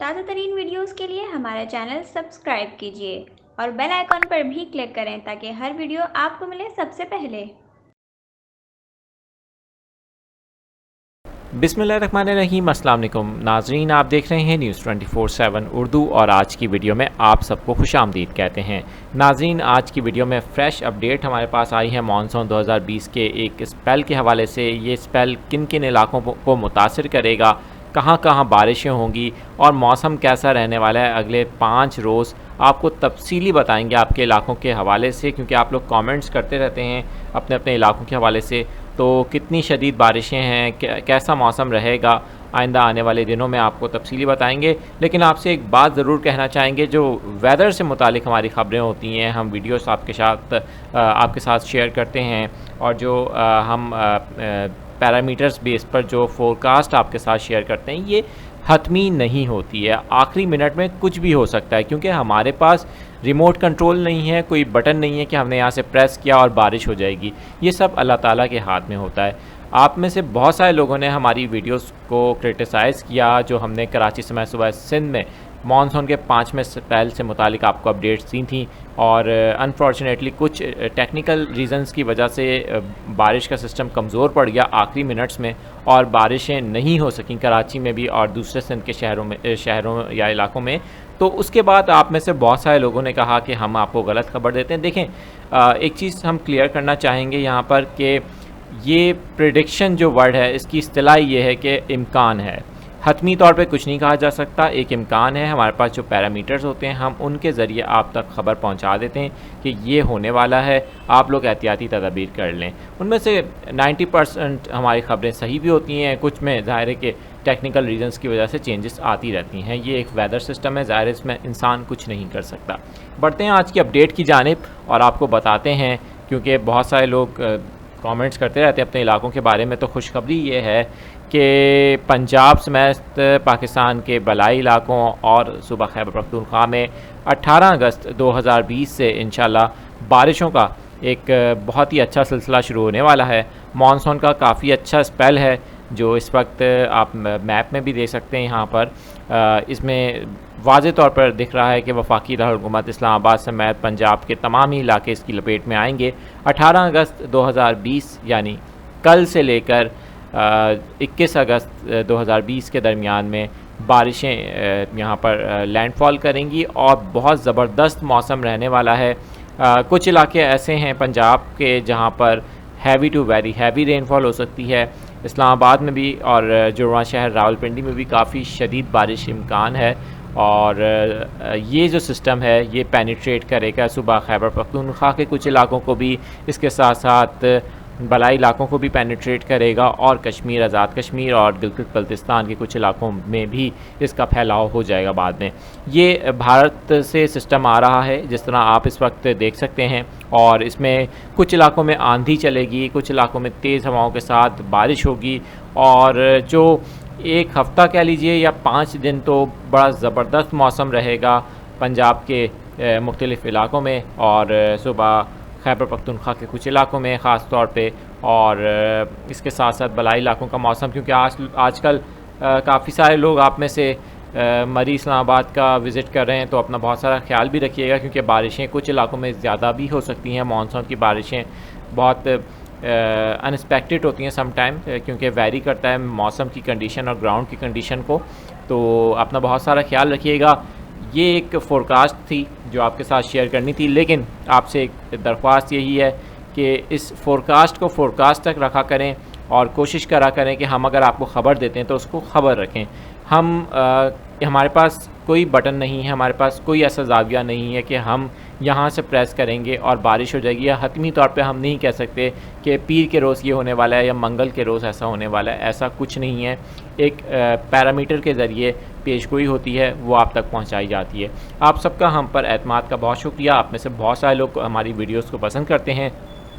ताज़ा तरीन वीडियोज़ के लिए हमारा चैनल सब्सक्राइब कीजिए और बेल आइकॉन पर भी क्लिक करें ताकि हर वीडियो आपको मिले सबसे पहले। बिस्मिल्लाहिर्रहमानिर्रहीम। अस्सलाम वालेकुम नाजरीन, आप देख रहे हैं न्यूज़ 24/7 उर्दू और आज की वीडियो में आप सबको खुशामदीद कहते हैं। नाजरीन, आज की वीडियो में फ़्रेश अपडेट हमारे पास आई है मानसून 2020 के एक स्पेल के हवाले से। ये स्पेल किन किन इलाकों को मुतासिर करेगा, कहाँ कहाँ बारिशें होंगी और मौसम कैसा रहने वाला है अगले 5 रोज़, आपको तफसीली बताएंगे आपके इलाकों के हवाले से, क्योंकि आप लोग कमेंट्स करते रहते हैं अपने अपने इलाकों के हवाले से। तो कितनी शदीद बारिशें हैं, कैसा मौसम रहेगा आइंदा आने वाले दिनों में, आपको तफसीली बताएंगे। लेकिन आपसे एक बात ज़रूर कहना चाहेंगे, जो वेदर से मुतालिक हमारी ख़बरें होती हैं, हम वीडियोस आपके साथ शेयर करते हैं, और जो हम पैरामीटर्स बेस पर जो फोरकास्ट आपके साथ शेयर करते हैं, ये हतमी नहीं होती है। आखिरी मिनट में कुछ भी हो सकता है, क्योंकि हमारे पास रिमोट कंट्रोल नहीं है, कोई बटन नहीं है कि हमने यहाँ से प्रेस किया और बारिश हो जाएगी। ये सब अल्लाह ताला के हाथ में होता है। आप में से बहुत सारे लोगों ने हमारी वीडियोस को क्रिटिसाइज़ किया, जो हमने कराची समय सुबह सिंध में मानसून के 5वें स्पेल से मुतालिक आपको अपडेट्स दी थी, और अनफॉर्चुनेटली कुछ टेक्निकल रीज़न्स की वजह से बारिश का सिस्टम कमज़ोर पड़ गया आखिरी मिनट्स में, और बारिशें नहीं हो सकें कराची में भी और दूसरे सिंध के शहरों या इलाकों में। तो उसके बाद आप में से बहुत सारे लोगों ने कहा कि हम आपको गलत खबर देते हैं। देखें, एक चीज़ हम क्लियर करना चाहेंगे यहाँ पर कि ये प्रेडिक्शन जो वर्ड है, इसकी इस्तिलाह ये है कि इम्कान है। हतमी तौर पे कुछ नहीं कहा जा सकता, एक इम्कान है। हमारे पास जो पैरामीटर्स होते हैं, हम उनके ज़रिए आप तक ख़बर पहुंचा देते हैं कि ये होने वाला है, आप लोग एहतियाती तदाबीर कर लें। उनमें से 90% हमारी ख़बरें सही भी होती हैं, कुछ में ज़ाहिर है कि टेक्निकल रीजंस की वजह से चेंजेस आती रहती हैं। ये एक वेदर सिस्टम है, ज़ाहिर इसमें इंसान कुछ नहीं कर सकता। बढ़ते हैं आज की अपडेट की जानिब और आपको बताते हैं, क्योंकि बहुत सारे लोग कमेंट्स करते रहते हैं अपने इलाकों के बारे में। तो खुशखबरी ये है कि पंजाब समेत पाकिस्तान के बलाई इलाकों और सूबा खैबर पख्तूनख्वा में 18 अगस्त 2020 से इंशाल्लाह बारिशों का एक बहुत ही अच्छा सिलसिला शुरू होने वाला है। मानसून का काफ़ी अच्छा स्पेल है, जो इस वक्त आप मैप में भी देख सकते हैं। यहाँ पर इसमें वाज़े तौर पर दिख रहा है कि वफाकी दारुल-हुकूमत इस्लामाबाद समेत पंजाब के तमाम ही इलाके इसकी लपेट में आएंगे। 18 अगस्त 2020 यानी कल से लेकर 21 अगस्त 2020 के दरमियान में बारिशें यहाँ पर लैंडफॉल करेंगी और बहुत ज़बरदस्त मौसम रहने वाला है। कुछ इलाके ऐसे हैं पंजाब के जहाँ पर heavy to very heavy rainfall हो सकती है। इस्लामाबाद में भी और जुड़वा शहर रावलपिंडी में भी काफ़ी शदीद बारिश इम्कान है, और ये जो सिस्टम है ये पेनिट्रेट करेगा सूबा खैबर पख्तूनख्वा के कुछ इलाकों को भी, इसके साथ साथ बलाई इलाकों को भी पेनिट्रेट करेगा, और कश्मीर, आज़ाद कश्मीर और गिलगित बल्तिस्तान के कुछ इलाकों में भी इसका फैलाव हो जाएगा बाद में। ये भारत से सिस्टम आ रहा है जिस तरह आप इस वक्त देख सकते हैं, और इसमें कुछ इलाकों में आंधी चलेगी, कुछ इलाकों में तेज़ हवाओं के साथ बारिश होगी, और जो एक हफ़्ता कह लीजिए या 5 दिन तो बड़ा ज़बरदस्त मौसम रहेगा पंजाब के मुख्तलिफ़ इलाकों में और सूबा खैबर पख्तूनख्वा के कुछ इलाकों में ख़ास तौर पे, और इसके साथ साथ बलाई इलाकों का मौसम, क्योंकि आजकल काफ़ी सारे लोग आप में से मरी इस्लामाबाद का विज़िट कर रहे हैं, तो अपना बहुत सारा ख्याल भी रखिएगा, क्योंकि बारिशें कुछ इलाकों में ज़्यादा भी हो सकती हैं। मानसून की बारिशें बहुत अनएक्सपेक्टेड होती हैं सम टाइम, क्योंकि वैरी करता है मौसम की कंडीशन और ग्राउंड की कंडीशन को। तो अपना बहुत सारा ख्याल रखिएगा। ये एक फ़ोरकास्ट थी जो आपके साथ शेयर करनी थी, लेकिन आपसे एक दरख्वास्त यही है कि इस फ़ोरकास्ट को फ़ोरकास्ट तक रखा करें, और कोशिश करा करें कि हम अगर आपको ख़बर देते हैं तो उसको ख़बर रखें। हमारे पास कोई बटन नहीं है, हमारे पास कोई ऐसा ज़ाविया नहीं है कि हम यहाँ से प्रेस करेंगे और बारिश हो जाएगी, या हतमी तौर पे हम नहीं कह सकते कि पीर के रोज़ ये होने वाला है या मंगल के रोज़ ऐसा होने वाला है। ऐसा कुछ नहीं है। एक पैरामीटर के ज़रिए पेशगोई होती है, वो आप तक पहुँचाई जाती है। आप सबका हम पर एतमाद का बहुत शुक्रिया। आप में से बहुत सारे लोग हमारी वीडियोज़ को पसंद करते हैं,